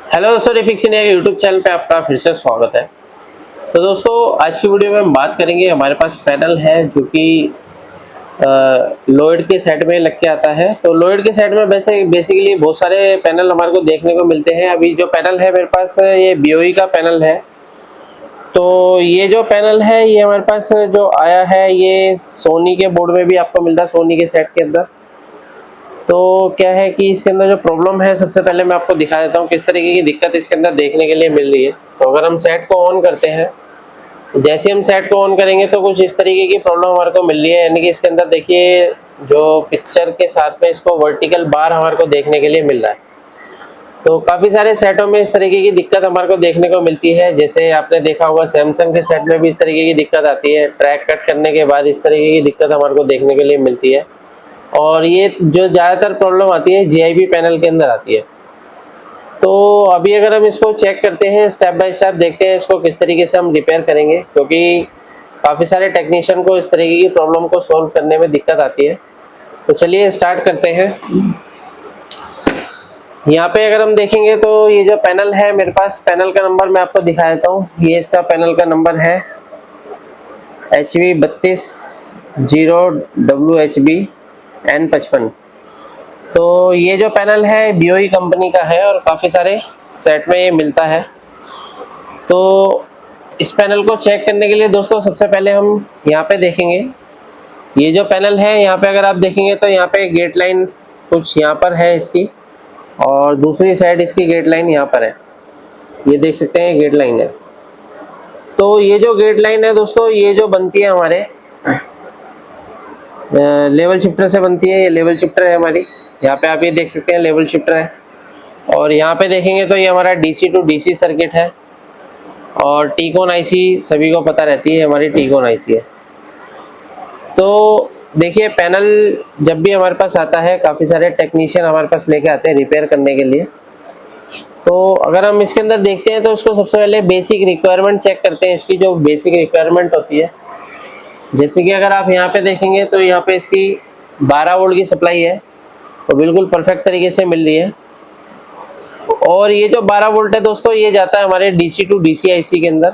Hello दोस्तों, refix India के YouTube channel पे आपका फिर से स्वागत है। तो दोस्तों, आज की वीडियो में हम बात करेंगे। हमारे पास पैनल है जो कि लोयड के सेट में लग के आता है। तो लोयड के सेट में वैसे बेसिकली बहुत सारे पैनल हमारे को देखने को मिलते हैं। अभी जो पैनल है मेरे पास, ये BOE का पैनल है। तो ये जो पैनल है ये हमारे पास जो आया है, ये सोनी के बोर्ड में भी आपको मिलता है, सोनी के सेट के अंदर। तो क्या है कि इसके अंदर जो प्रॉब्लम है, सबसे पहले मैं आपको दिखा देता हूँ किस तरीके की दिक्कत इसके अंदर देखने के लिए मिल रही है। तो अगर हम सेट को ऑन करते हैं, जैसे हम सेट को ऑन करेंगे तो कुछ इस तरीके की प्रॉब्लम हमारे को मिल रही है। यानी कि इसके अंदर देखिए, जो पिक्चर के साथ में इसको वर्टिकल बार हमारे को देखने के लिए मिल रहा है। तो काफ़ी सारे सेटों में इस तरीके की दिक्कत हमारे को देखने को मिलती है। जैसे आपने देखा होगा सैमसंग के सेट में भी इस तरीके की दिक्कत आती है। ट्रैक कट करने के बाद इस तरीके की दिक्कत हमारे को देखने के लिए मिलती है। और ये जो ज़्यादातर प्रॉब्लम आती है GIB पैनल के अंदर आती है। तो अभी अगर हम इसको चेक करते हैं, स्टेप बाय स्टेप देखते हैं इसको किस तरीके से हम रिपेयर करेंगे, क्योंकि काफ़ी सारे टेक्नीशियन को इस तरीके की प्रॉब्लम को सॉल्व करने में दिक्कत आती है। तो चलिए स्टार्ट करते हैं। यहाँ पे अगर हम देखेंगे तो ये जो पैनल है मेरे पास, पैनल का नंबर मैं आपको दिखा देता हूँ। ये इसका पैनल का नंबर है HV320WHBN55। तो ये जो पैनल है BOE कंपनी का है और काफ़ी सारे सेट में ये मिलता है। तो इस पैनल को चेक करने के लिए दोस्तों, सबसे पहले हम यहाँ पे देखेंगे। ये जो पैनल है, यहाँ पे अगर आप देखेंगे तो यहाँ पे गेट लाइन कुछ यहाँ पर है इसकी, और दूसरी साइड इसकी गेट लाइन यहाँ पर है। ये देख सकते हैं, गेट लाइन है। तो ये जो गेट लाइन है दोस्तों, ये जो बनती है हमारे लेवल शिफ्टर से बनती है। ये लेवल शिफ्टर है हमारी, यहाँ पे आप ये देख सकते हैं लेवल शिफ्टर है। और यहाँ पे देखेंगे तो ये हमारा DC टू DC सर्किट है। और टीकॉन IC सभी को पता रहती है, हमारी टीकॉन IC है। तो देखिए, पैनल जब भी हमारे पास आता है, काफ़ी सारे टेक्नीशियन हमारे पास लेके आते हैं रिपेयर करने के लिए। तो अगर हम इसके अंदर देखते हैं तो इसको सबसे पहले बेसिक रिक्वायरमेंट चेक करते हैं। इसकी जो बेसिक रिक्वायरमेंट होती है, जैसे कि अगर आप यहाँ पे देखेंगे तो यहाँ पे इसकी 12 वोल्ट की सप्लाई है, तो बिल्कुल परफेक्ट तरीके से मिल रही है। और ये जो 12 वोल्ट है दोस्तों, ये जाता है हमारे DC टू DC IC के अंदर।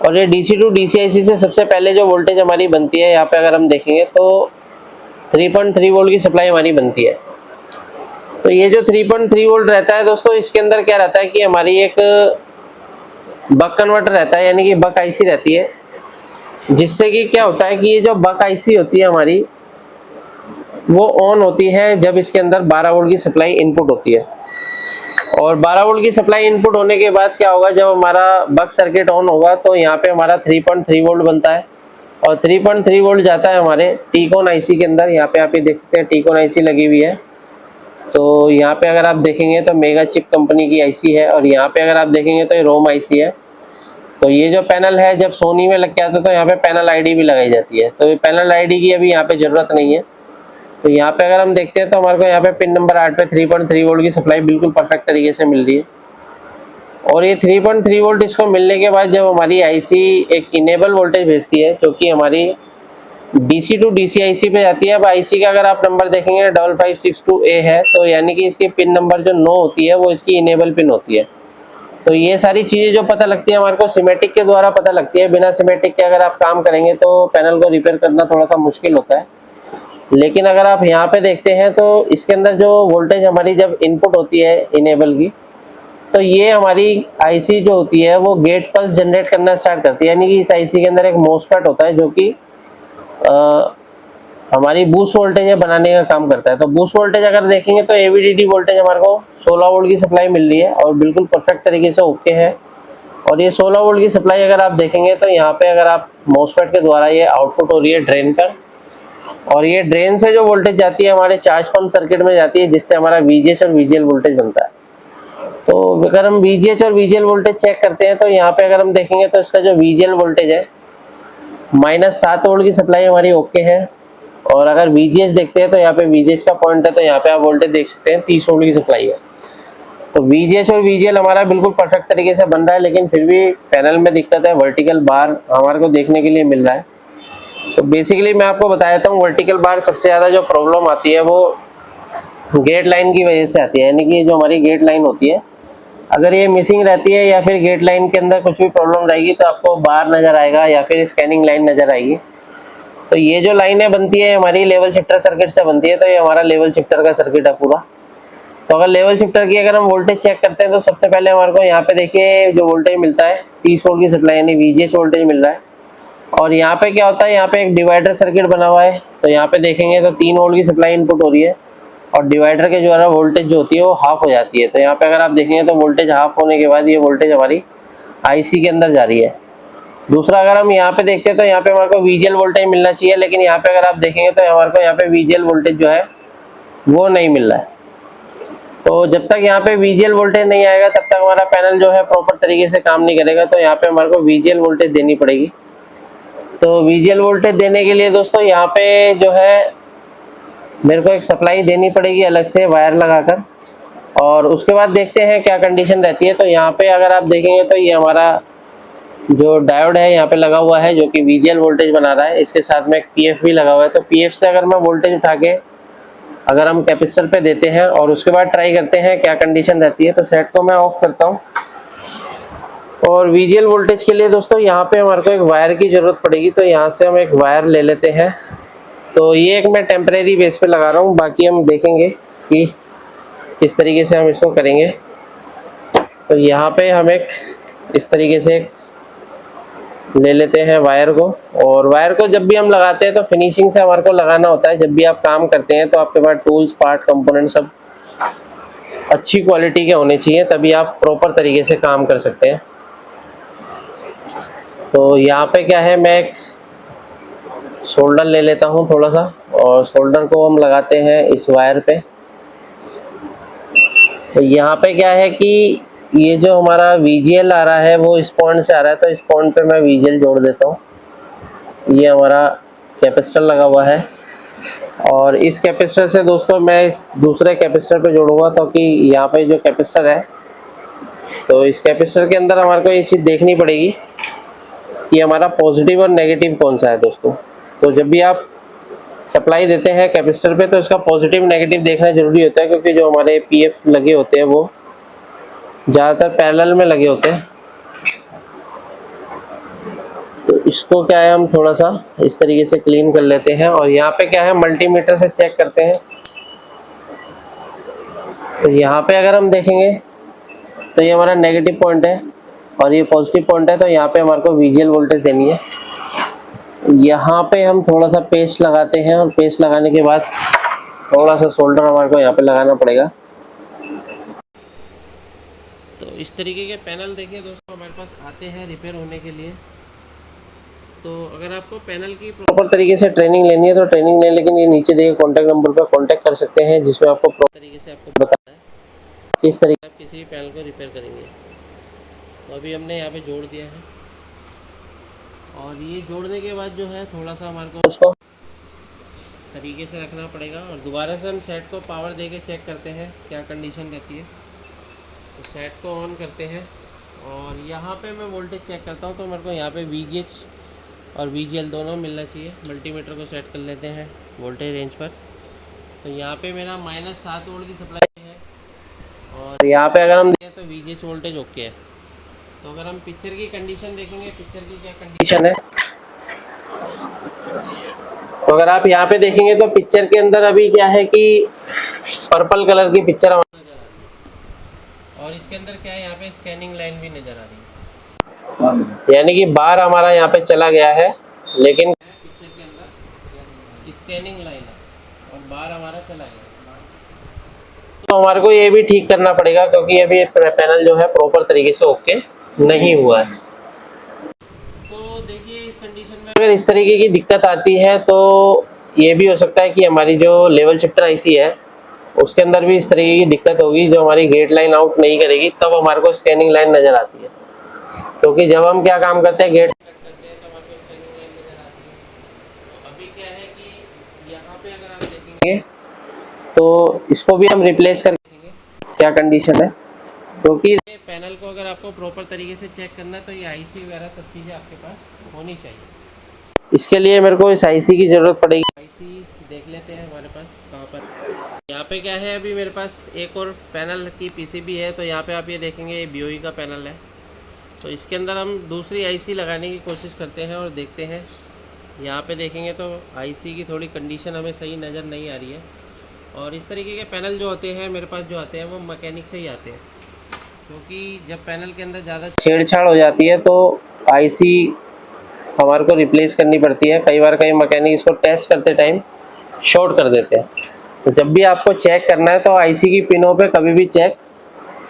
और ये DC टू DC IC से सबसे पहले जो वोल्टेज हमारी बनती है, यहाँ पे अगर हम देखेंगे तो 3.3 वोल्ट की सप्लाई हमारी बनती है। तो ये जो 3.3 वोल्ट रहता है दोस्तों, इसके अंदर क्या रहता है कि हमारी एक बक कन्वर्टर रहता है, यानी कि बक IC रहती है। जिससे कि क्या होता है कि ये जो बक IC होती है हमारी, वो ऑन होती है जब इसके अंदर 12 वोल्ट की सप्लाई इनपुट होती है। और 12 वोल्ट की सप्लाई इनपुट होने के बाद क्या होगा, जब हमारा बक सर्किट ऑन होगा तो यहाँ पे हमारा 3.3 वोल्ट बनता है। और 3.3 वोल्ट जाता है हमारे टीकॉन IC के अंदर। यहाँ पे आप ये देख सकते हैं टीकॉन IC लगी हुई है। तो यहाँ पे अगर आप देखेंगे तो मेगा चिप कंपनी की IC है। और यहाँ पे अगर आप देखेंगे तो ये रोम IC है। तो ये जो पैनल है, जब सोनी में लग के आता है तो यहाँ पे पैनल ID भी लगाई जाती है। तो पैनल ID की अभी यहाँ पे जरूरत नहीं है। तो यहाँ पे अगर हम देखते हैं तो हमारे को यहाँ पे पिन नंबर 8 पे 3.3 वोल्ट की सप्लाई बिल्कुल परफेक्ट तरीके से मिल रही है। और ये 3.3 वोल्ट इसको मिलने के बाद जब हमारी IC एक इनेबल वोल्टेज भेजती है, जो कि हमारी DC टू DC IC पे जाती है। अब IC का अगर आप नंबर देखेंगे 5562A है, तो यानी कि इसकी पिन नंबर जो 9 होती है वो इसकी इनेबल पिन होती है। तो ये सारी चीज़ें जो पता लगती है हमारे को सिमेटिक के द्वारा पता लगती है। बिना सिमेटिक के अगर आप काम करेंगे तो पैनल को रिपेयर करना थोड़ा सा मुश्किल होता है। लेकिन अगर आप यहाँ पे देखते हैं तो इसके अंदर जो वोल्टेज हमारी जब इनपुट होती है इनेबल की, तो ये हमारी IC जो होती है वो गेट पल्स जनरेट करना स्टार्ट करती है। यानी कि इस IC के अंदर एक मोसफेट होता है जो कि हमारी बूस्ट वोल्टेज बनाने का काम करता है। तो बूस्ट वोल्टेज अगर देखेंगे तो AVDD वोल्टेज हमारे को 16 वोल्ट की सप्लाई मिल रही है और बिल्कुल परफेक्ट तरीके से ओके है। और ये 16 वोल्ट की सप्लाई अगर आप देखेंगे तो यहाँ पे अगर आप मोसफेट के द्वारा ये आउटपुट हो रही है ड्रेन पर। और ये ड्रेन से जो वोल्टेज जाती है हमारे चार्ज पंप सर्किट में जाती है, जिससे हमारा VGH और VGL वोल्टेज बनता है। तो अगर हम VGH और VGL वोल्टेज चेक करते हैं तो यहाँ पे अगर हम देखेंगे तो इसका जो VGL वोल्टेज है -7 वोल्ट की सप्लाई हमारी ओके है। और अगर VGH देखते हैं तो यहाँ पे VGH का पॉइंट है, तो यहाँ पे आप वोल्टेज देख सकते हैं 30 वोल्ट की सप्लाई है। तो VGH और VGL हमारा बिल्कुल परफेक्ट तरीके से बन रहा है, लेकिन फिर भी पैनल में दिक्कत है, वर्टिकल बार हमारे को देखने के लिए मिल रहा है। तो बेसिकली मैं आपको बता देता हूँ, वर्टिकल बार सबसे ज़्यादा जो प्रॉब्लम आती है वो गेट लाइन की वजह से आती है। यानी कि जो हमारी गेट लाइन होती है अगर ये मिसिंग रहती है या फिर गेट लाइन के अंदर कुछ भी प्रॉब्लम रहेगी तो आपको बार नज़र आएगा या फिर स्कैनिंग लाइन नज़र आएगी। तो ये जो लाइनें बनती है हमारी लेवल शिफ्टर सर्किट से बनती है, तो ये हमारा लेवल शिफ्टर का सर्किट है पूरा। तो अगर लेवल शिफ्टर की अगर हम वोल्टेज चेक करते हैं तो सबसे पहले हमारे को यहाँ पे देखिए जो वोल्टेज मिलता है 30 वोल्ट की सप्लाई यानी VGH वोल्टेज मिल रहा है। और यहाँ पे क्या होता है, यहाँ पे एक डिवाइडर सर्किट बना हुआ है। तो यहाँ पे देखेंगे तो 3 वोल्ट की सप्लाई इनपुट हो रही है और डिवाइडर के द्वारा वोल्टेज जो होती है वो हाफ हो जाती है। तो यहाँ पे अगर आप देखेंगे तो वोल्टेज हाफ होने के बाद ये वोल्टेज हमारी IC के अंदर जा रही है। दूसरा अगर हम यहाँ पे देखते हैं तो यहाँ पे हमारे को VGL वोल्टेज मिलना चाहिए, लेकिन यहाँ पे अगर आप देखेंगे तो हमारे को यहाँ पे VGL वोल्टेज जो है वो नहीं मिल रहा है। तो जब तक यहाँ पे VGL वोल्टेज नहीं आएगा तब तक हमारा पैनल जो है प्रॉपर तरीके से काम नहीं करेगा। तो यहाँ पे हमारे को VGL वोल्टेज देनी पड़ेगी। तो VGL वोल्टेज देने के लिए दोस्तों यहाँ पे जो है मेरे को एक सप्लाई देनी पड़ेगी अलग से वायर लगाकर, और उसके बाद देखते हैं क्या कंडीशन रहती है। तो यहाँ पे अगर आप देखेंगे तो ये हमारा जो डायोड है यहाँ पे लगा हुआ है जो कि VGL वोल्टेज बना रहा है। इसके साथ में एक PF भी लगा हुआ है। तो PF से अगर मैं वोल्टेज उठा के अगर हम कैपेसिटर पे देते हैं और उसके बाद ट्राई करते हैं क्या कंडीशन रहती है। तो सेट को मैं ऑफ करता हूँ। और VGL वोल्टेज के लिए दोस्तों यहाँ पे हमारे को एक वायर की ज़रूरत पड़ेगी। तो यहाँ से हम एक वायर ले लेते हैं। तो ये एक मैं टेम्परेरी बेस पे लगा रहा हूँ, बाकी हम देखेंगे कि किस तरीके से हम इसको करेंगे। तो यहाँ पे हम एक इस तरीके से ले लेते हैं वायर को। और वायर को जब भी हम लगाते हैं तो फिनिशिंग से हमारे को लगाना होता है। जब भी आप काम करते हैं तो आपके पास टूल्स, पार्ट, कंपोनेंट सब अच्छी क्वालिटी के होने चाहिए, तभी आप प्रॉपर तरीके से काम कर सकते हैं। तो यहाँ पे क्या है, मैं एक शोल्डर ले लेता हूँ थोड़ा सा, और शोल्डर को हम लगाते हैं इस वायर पे। तो यहाँ पे क्या है कि ये जो हमारा VGL आ रहा है वो इस पॉइंट से आ रहा है। तो इस पॉइंट पे मैं VGL जोड़ देता हूँ। ये हमारा कैपेसिटर लगा हुआ है और इस कैपेसिटर से दोस्तों मैं इस दूसरे कैपेसिटर पे जोड़ूंगा। तो कि यहाँ पे जो कैपेसिटर है तो इस कैपेसिटर के अंदर हमारे को ये चीज़ देखनी पड़ेगी कि हमारा पॉजिटिव और नेगेटिव कौन सा है दोस्तों। तो जब भी आप सप्लाई देते हैं कैपेसिटर पे तो इसका पॉजिटिव नेगेटिव देखना जरूरी होता है, क्योंकि जो हमारे PF लगे होते हैं वो ज़्यादातर पैरेलल में लगे होते हैं। तो इसको क्या है, हम थोड़ा सा इस तरीके से क्लीन कर लेते हैं। और यहाँ पे क्या है, मल्टीमीटर से चेक करते हैं। तो यहाँ पे अगर हम देखेंगे तो ये हमारा नेगेटिव पॉइंट है और ये पॉजिटिव पॉइंट है। तो यहाँ पे हमारे को VGL वोल्टेज देनी है। यहाँ पे हम थोड़ा सा पेस्ट लगाते हैं और पेस्ट लगाने के बाद थोड़ा सा सोल्डर हमारे को यहाँ पे लगाना पड़ेगा। तो इस तरीके के पैनल देखिए दोस्तों हमारे पास आते हैं रिपेयर होने के लिए। तो अगर आपको पैनल की प्रॉपर तरीके से ट्रेनिंग लेनी है तो ट्रेनिंग लें, लेकिन ये नीचे दिए कॉन्टैक्ट नंबर पर कॉन्टैक्ट कर सकते हैं, जिसमें आपको प्रॉपर तरीके से आपको बताना है किस तरीके आप किसी भी पैनल को रिपेयर करेंगे। तो अभी हमने यहाँ पे जोड़ दिया है और ये जोड़ने के बाद जो है थोड़ा सा हमारे को उसको तरीके से रखना पड़ेगा। और दोबारा से हम सेट को पावर दे के चेक करते हैं क्या कंडीशन रहती है। तो सेट को ऑन करते हैं और यहाँ पे मैं वोल्टेज चेक करता हूँ। तो मेरे को यहाँ पे VGH और VGL दोनों मिलना चाहिए। मल्टीमीटर को सेट कर लेते हैं वोल्टेज रेंज पर। तो यहाँ पे मेरा -7 वोल्ट की सप्लाई है और यहाँ पे अगर हम देखें तो VGH वोल्टेज ओके है। तो अगर हम पिक्चर की कंडीशन देखेंगे, पिक्चर की क्या कंडीशन है, तो अगर आप यहाँ पे देखेंगे तो पिक्चर के अंदर अभी क्या है कि पर्पल कलर की पिक्चर हमारे नजर आ रही है और इसके अंदर क्या है, यहाँ पे स्कैनिंग लाइन भी नजर आ रही है। यानी कि बार हमारा यहाँ पे चला गया है, लेकिन पिक्चर के अंदर स्कैनिंग लाइन है और बार हमारा चला गया। तो हमारे को ये भी ठीक करना पड़ेगा, क्योंकि अभी पैनल जो है प्रॉपर तरीके से ओके नहीं हुआ है। तो देखिए इस कंडीशन में अगर इस तरीके की दिक्कत आती है तो ये भी हो सकता है कि हमारी जो लेवल शिफ्टर IC है उसके अंदर भी इस तरीके की दिक्कत होगी, जो हमारी गेट लाइन आउट नहीं करेगी। तब हमारे को स्कैनिंग लाइन नज़र आती है, क्योंकि जब हम क्या काम करते हैं गेट करते हैं तो हमारे को स्कैनिंग लाइन नज़र आती है। तो अभी क्या है कि यहाँ पे अगर आप देखेंगे तो इसको भी हम रिप्लेस करके देखेंगे क्या कंडीशन है, क्योंकि पैनल को अगर आपको प्रॉपर तरीके से चेक करना है तो ये IC वगैरह सब चीज़ें आपके पास होनी चाहिए। इसके लिए मेरे को इस IC की ज़रूरत पड़ेगी। IC देख लेते हैं हमारे पास कहाँ पर यहाँ पे क्या है, अभी मेरे पास एक और पैनल की पीसीबी है। तो यहाँ पे आप ये देखेंगे, ये BOE का पैनल है। तो इसके अंदर हम दूसरी आईसी लगाने की कोशिश करते हैं और देखते हैं। यहाँ पे देखेंगे तो आईसी की थोड़ी कंडीशन हमें सही नज़र नहीं आ रही है। और इस तरीके के पैनल जो होते हैं मेरे पास जो आते हैं वो मैकेनिक से ही आते हैं, क्योंकि जब पैनल के अंदर ज़्यादा छेड़छाड़ हो जाती है तो आईसी हमारे को रिप्लेस करनी पड़ती है। कई बार कई मैकेनिक इसको टेस्ट करते टाइम शॉर्ट कर देते हैं। तो जब भी आपको चेक करना है तो आईसी की पिनों पे कभी भी चेक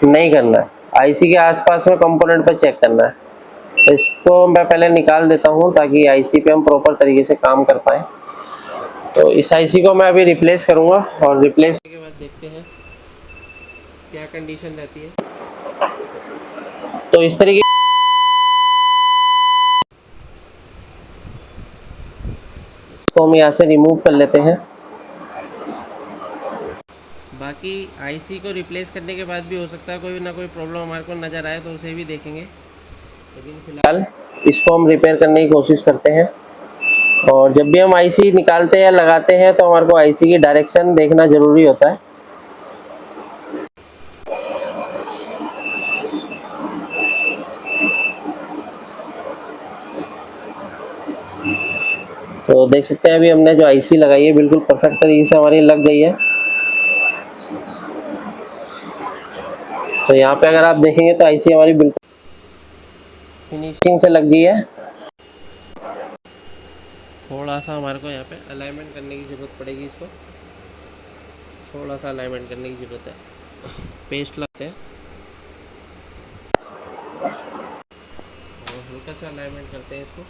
नहीं करना है, आईसी के आसपास में कंपोनेंट पे चेक करना है। तो इसको मैं पहले निकाल देता हूँ ताकि आईसी पे हम प्रॉपर तरीके से काम कर पाएँ। तो इस आईसी को मैं अभी रिप्लेस करूँगा और रिप्लेस के बाद देखते हैं क्या कंडीशन रहती है। तो इस तरीके इसको हम यहाँ से रिमूव कर लेते हैं। बाकी आईसी को रिप्लेस करने के बाद भी हो सकता है कोई ना कोई प्रॉब्लम हमारे को नज़र आए, तो उसे भी देखेंगे। लेकिन फिलहाल इसको हम रिपेयर करने की कोशिश करते हैं। और जब भी हम आईसी निकालते हैं या लगाते हैं तो हमारे को आईसी की डायरेक्शन देखना ज़रूरी होता है। तो देख सकते हैं अभी हमने जो आईसी लगाई है बिल्कुल परफेक्ट तरीके से हमारी लग गई है। तो यहाँ पे अगर आप देखेंगे तो आईसी हमारी बिल्कुल फिनिशिंग से लग गई है। थोड़ा सा हमारे को यहाँ पे अलाइनमेंट करने की ज़रूरत पड़ेगी, इसको थोड़ा सा अलाइनमेंट करने की ज़रूरत है। पेस्ट लगते हैं और हल्का सा अलाइनमेंट करते हैं इसको।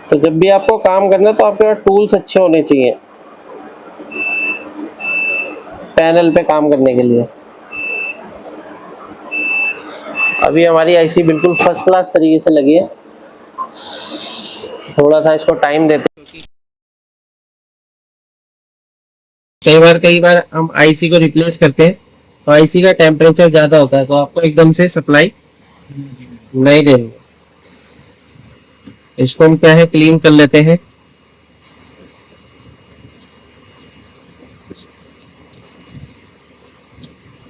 तो जब भी आपको काम करना है तो आपके पास टूल्स अच्छे होने चाहिए पैनल पे काम करने के लिए। अभी हमारी आईसी बिल्कुल फर्स्ट क्लास तरीके से लगी है। थोड़ा सा इसको टाइम देते हैं, क्योंकि कई बार हम आईसी को रिप्लेस करते हैं तो आईसी का टेम्परेचर ज़्यादा होता है, तो आपको एकदम से सप्लाई नहीं देंगे। इसको हम क्या है क्लीन कर लेते हैं।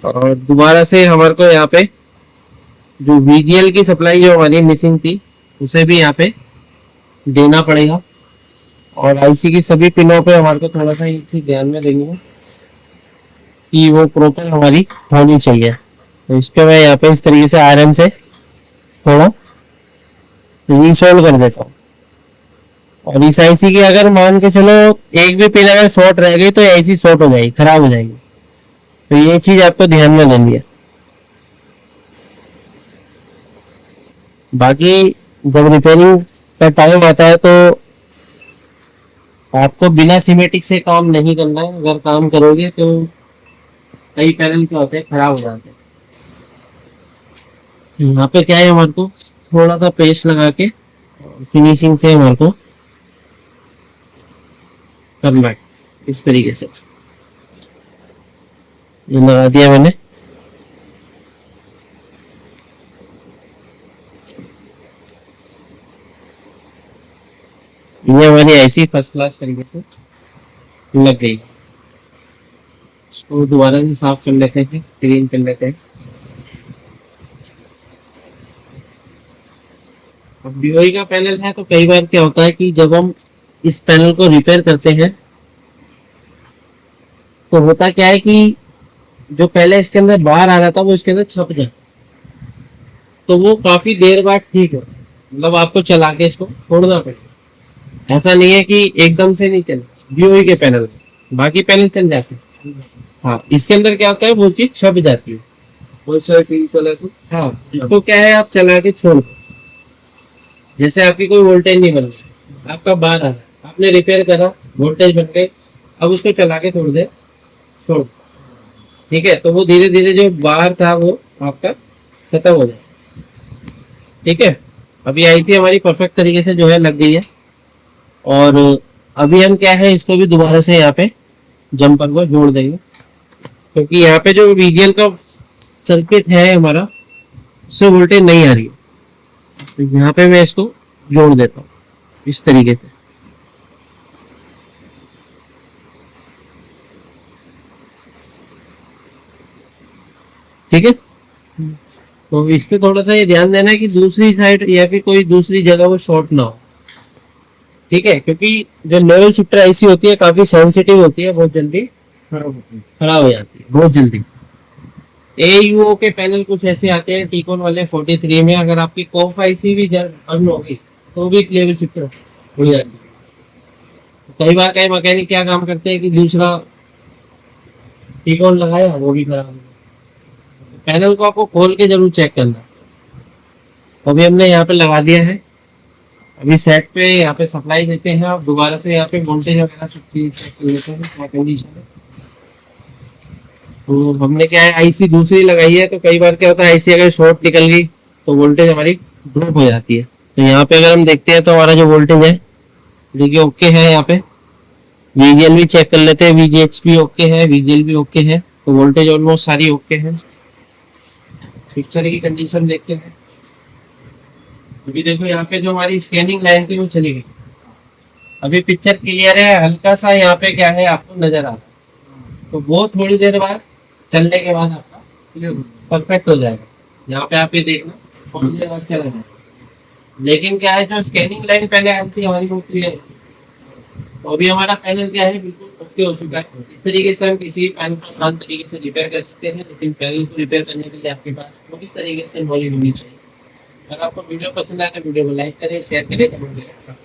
और दोबारा से हमारे को यहाँ पे जो VGL की सप्लाई जो हमारी मिसिंग थी उसे भी यहाँ पे देना पड़ेगा। और आईसी की सभी पिनों पे हमारे को थोड़ा सा ये ध्यान में देंगे कि वो प्रॉपर हमारी होनी चाहिए। तो इस पे मैं यहाँ पे इस तरीके से आयरन से थोड़ा रीसोल्व कर देता हूँ। और इस आईसी की अगर मान के चलो एक भी पिन अगर शॉर्ट रह गई तो आईसी शॉर्ट हो जाएगी, खराब हो जाएगी। तो ये चीज आपको ध्यान में लेनी है। बाकी जब रिपेयरिंग का टाइम आता है तो आपको बिना सिमेटिक से काम नहीं करना है। अगर काम करोगे तो कई पैनल क्या होते हैं खराब हो जाते हैं। यहाँ पे क्या है, हमारे को थोड़ा सा पेस्ट लगा के फिनिशिंग से हमारे को करना है इस तरीके से। ये लगा दिया मैंने। ये हमारी आईसी फर्स्ट क्लास तरीके से लग गई। इसको दोबारा से साफ कर लेते हैं, क्लीन कर लेते हैं। अब BOE का पैनल है तो कई बार क्या होता है कि जब हम इस पैनल को रिपेयर करते हैं तो होता क्या है कि जो पहले इसके अंदर बाहर आ रहा था वो इसके अंदर छप जाए, तो वो काफी देर बाद ठीक है। मतलब आपको चला के इसको छोड़ना पड़ेगा। ऐसा नहीं है कि एकदम से नहीं चले BOE के पैनल, बाकी पैनल चल जाते हैं। हाँ, इसके अंदर क्या होता है वो चीज छप जाती है। हाँ, इसको क्या है आप चला के छोड़ दो। जैसे आपकी कोई वोल्टेज नहीं बन रही, आपका बाहर आ रहा है, आपने रिपेयर करा, वोल्टेज बन गई, अब उसको चला के थोड़ी देर छोड़ दो, ठीक है। तो वो धीरे धीरे जो बाहर था वो आपका खत्म हो जाए, ठीक है। अभी आईसी हमारी परफेक्ट तरीके से जो है लग गई है। और अभी हम क्या है इसको भी दोबारा से यहाँ पे जंपर को जोड़ देंगे, क्योंकि यहाँ पे जो VGL का सर्किट है हमारा उससे वोल्टेज नहीं आ रही है। तो यहाँ पे मैं इसको जोड़ देता हूँ इस तरीके से। ठीक है। तो इस पे थोड़ा सा ये ध्यान देना है कि दूसरी साइड या फिर कोई दूसरी जगह वो शॉर्ट ना हो, ठीक है, क्योंकि जो लेवल शिफ्टर ऐसी होती है काफी सेंसिटिव होती है, बहुत जल्दी खराब हो जाती है बहुत जल्दी। AUO के पैनल कुछ ऐसे आते हैं टीकॉन वाले 43 में, अगर आपकी कॉफ आईसी भी अर्न होगी तो भी लेवल शिफ्टर हो जाती है। कई बार कई मैकेनिक क्या काम करते हैं कि दूसरा टीकॉन लगाया वो भी खराब हो गया। पैनल को आपको खोल के जरूर चेक करना। अभी हमने यहाँ पे लगा दिया है, अभी सेट पे यहाँ पे सप्लाई देते हैं, आप दोबारा से यहाँ पे वोल्टेज वगैरह सब चीज चेक कर लेते हैं क्या कंडीशन है। तो हमने क्या है आईसी दूसरी लगाई है, तो कई बार क्या होता है आईसी अगर शॉर्ट निकल गई तो वोल्टेज हमारी ड्रॉप हो जाती है। तो यहाँ पे अगर हम देखते हैं तो हमारा जो वोल्टेज है देखिए ओके है, यहाँ पे VGL भी चेक कर लेते हैं, VGH भी ओके है, VGL भी ओके है, तो वोल्टेज ऑलमोस्ट सारी ओके है। पिक्चर की कंडीशन देखते हैं। अभी देखो यहाँ पे जो हमारी स्कैनिंग लाइन थी वो चली गई, अभी पिक्चर क्लियर है, हल्का सा यहाँ पे क्या है आपको नजर आ रहा है, तो वो थोड़ी देर बाद चलने के बाद आपका परफेक्ट हो जाएगा। यहाँ पे आप ये देखना थोड़ी देर बाद चला जाएगा, लेकिन क्या है जो स्कैनिंग लाइन पहले आई थी हमारी वो क्लियर, तो अभी हमारा पैनल क्या है बिल्कुल ओके हो चुका है। इस तरीके से हम किसी पैनल को आसान तरीके से रिपेयर कर सकते हैं, लेकिन पैनल को रिपेयर करने के लिए आपके पास पूरी तरीके से नॉलेज होनी चाहिए। अगर आपको वीडियो पसंद आए तो वीडियो को लाइक करें, शेयर करें, कमेंट करें।